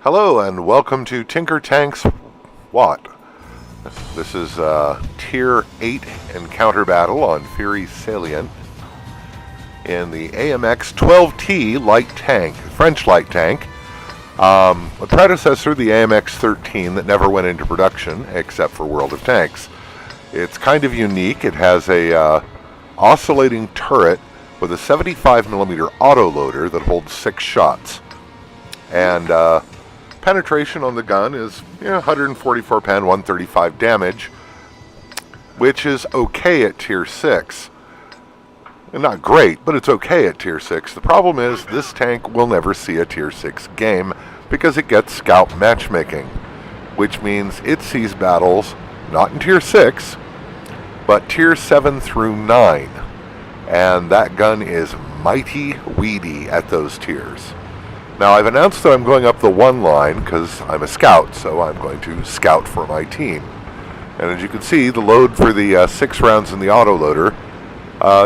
Hello and welcome to TinkerTanks-WoT. This is Tier 8 encounter battle on Fury Salient in the AMX-12T light tank, French light tank. A predecessor, the AMX-13, that never went into production except for World of Tanks. It's kind of unique. It has a oscillating turret with a 75mm autoloader that holds 6 shots. And penetration on the gun is 144 pen, 135 damage, which is okay at Tier 6. And not great, but it's okay at Tier 6. The problem is this tank will never see a Tier 6 game because it gets scout matchmaking, which means it sees battles not in Tier 6, but Tier 7 through 9. And that gun is mighty weedy at those tiers. Now, I've announced that I'm going up the 1 line because I'm a scout, so I'm going to scout for my team. And as you can see, the load for the 6 rounds in the autoloader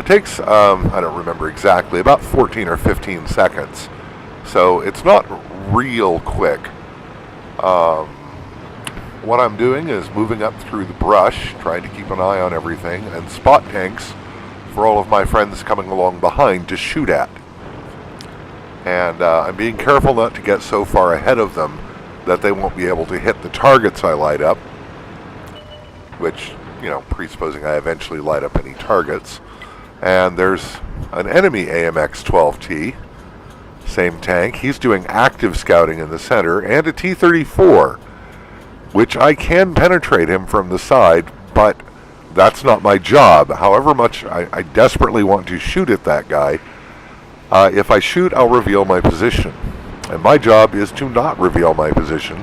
takes, I don't remember exactly, about 14 or 15 seconds. So it's not real quick. What I'm doing is moving up through the brush, trying to keep an eye on everything, and spot tanks for all of my friends coming along behind to shoot at. And I'm being careful not to get so far ahead of them that they won't be able to hit the targets I light up, which, presupposing I eventually light up any targets. And there's an enemy AMX-12T, same tank. He's doing active scouting in the center, and a T-34, which I can penetrate him from the side, but that's not my job. However much I desperately want to shoot at that guy, if I shoot, I'll reveal my position. And my job is to not reveal my position,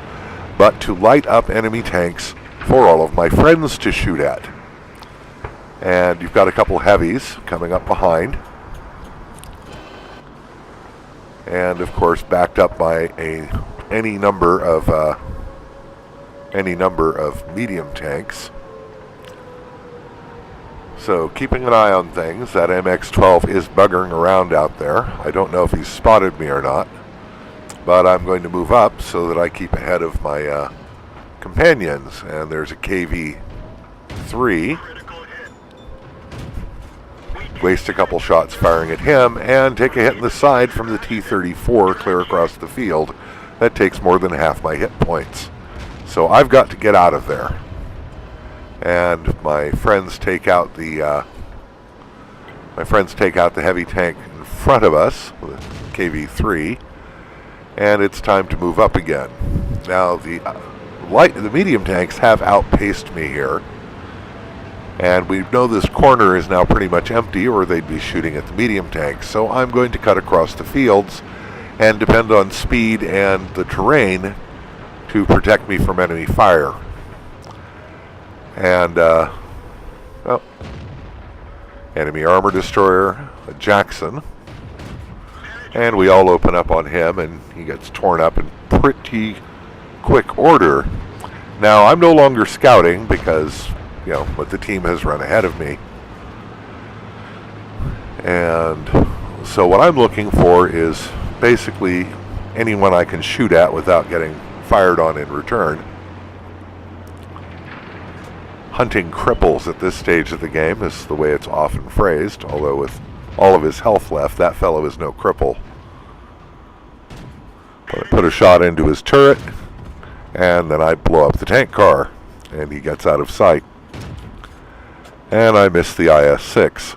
but to light up enemy tanks for all of my friends to shoot at. And you've got a couple heavies coming up behind. And of course, backed up by any number of medium tanks. So keeping an eye on things. That MX-12 is buggering around out there. I don't know if he's spotted me or not, but I'm going to move up so that I keep ahead of my companions. And there's a KV-3. Waste a couple shots firing at him and take a hit in the side from the T-34 clear across the field. That takes more than half my hit points. So I've got to get out of there. And my friends take out the heavy tank in front of us with a KV-3, and it's time to move up again. Now the medium tanks have outpaced me here, and we know this corner is now pretty much empty, or they'd be shooting at the medium tanks. So I'm going to cut across the fields and depend on speed and the terrain to protect me from enemy fire. And, enemy armor destroyer, a Jackson. And we all open up on him, and he gets torn up in pretty quick order. Now, I'm no longer scouting because, what the team has run ahead of me. And so what I'm looking for is basically anyone I can shoot at without getting fired on in return. Hunting cripples at this stage of the game is the way it's often phrased, although with all of his health left, that fellow is no cripple. But I put a shot into his turret, and then I blow up the tank car, and he gets out of sight. And I miss the IS-6.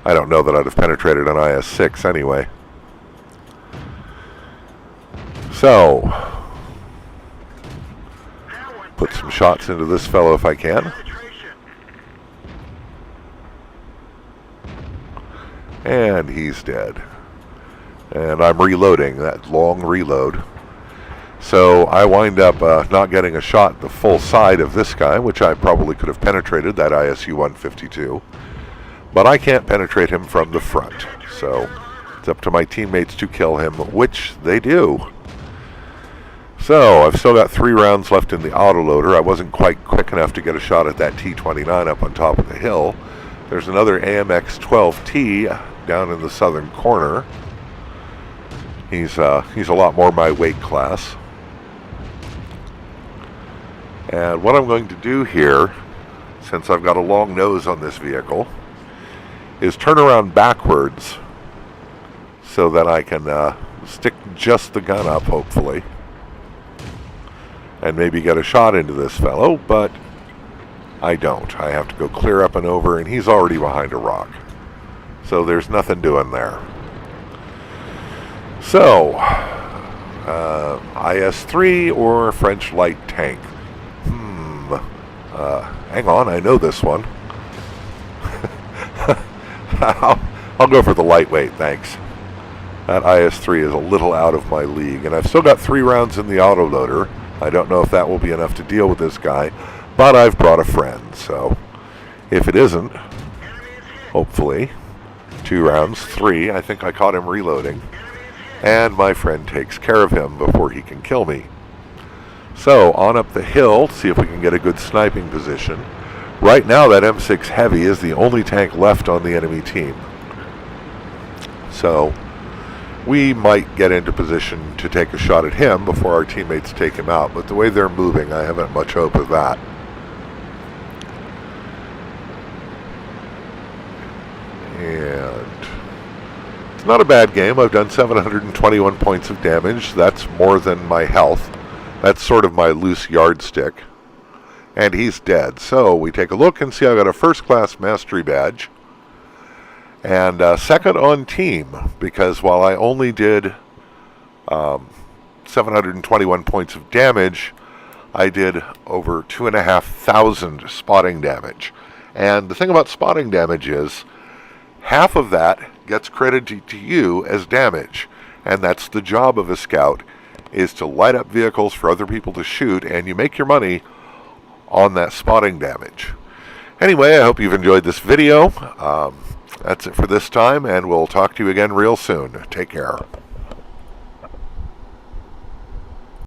I don't know that I'd have penetrated an IS-6 anyway. So put some shots into this fellow if I can. And he's dead. And I'm reloading, that long reload. So I wind up not getting a shot the full side of this guy, which I probably could have penetrated, that ISU-152. But I can't penetrate him from the front. So it's up to my teammates to kill him, which they do. So I've still got 3 rounds left in the autoloader. I wasn't quite quick enough to get a shot at that T-29 up on top of the hill. There's another AMX-12T down in the southern corner. He's a lot more my weight class. And what I'm going to do here, since I've got a long nose on this vehicle, is turn around backwards so that I can stick just the gun up, hopefully, and maybe get a shot into this fellow, but I don't. I have to go clear up and over, and he's already behind a rock. So there's nothing doing there. So, IS-3 or French light tank? Hang on, I know this one. I'll go for the lightweight, thanks. That IS-3 is a little out of my league, and I've still got 3 rounds in the autoloader. I don't know if that will be enough to deal with this guy, but I've brought a friend, so if it isn't, hopefully, 2 rounds, 3, I think I caught him reloading, and my friend takes care of him before he can kill me. So, on up the hill, see if we can get a good sniping position. Right now, that M6 Heavy is the only tank left on the enemy team. So, we might get into position to take a shot at him before our teammates take him out, but the way they're moving, I haven't much hope of that. And it's not a bad game. I've done 721 points of damage. That's more than my health. That's sort of my loose yardstick. And he's dead. So we take a look and see I got a first class mastery badge. And second on team, because while I only did 721 points of damage, I did over 2,500 spotting damage. And the thing about spotting damage is, half of that gets credited to you as damage. And that's the job of a scout, is to light up vehicles for other people to shoot, and you make your money on that spotting damage. Anyway, I hope you've enjoyed this video. That's it for this time, and we'll talk to you again real soon. Take care.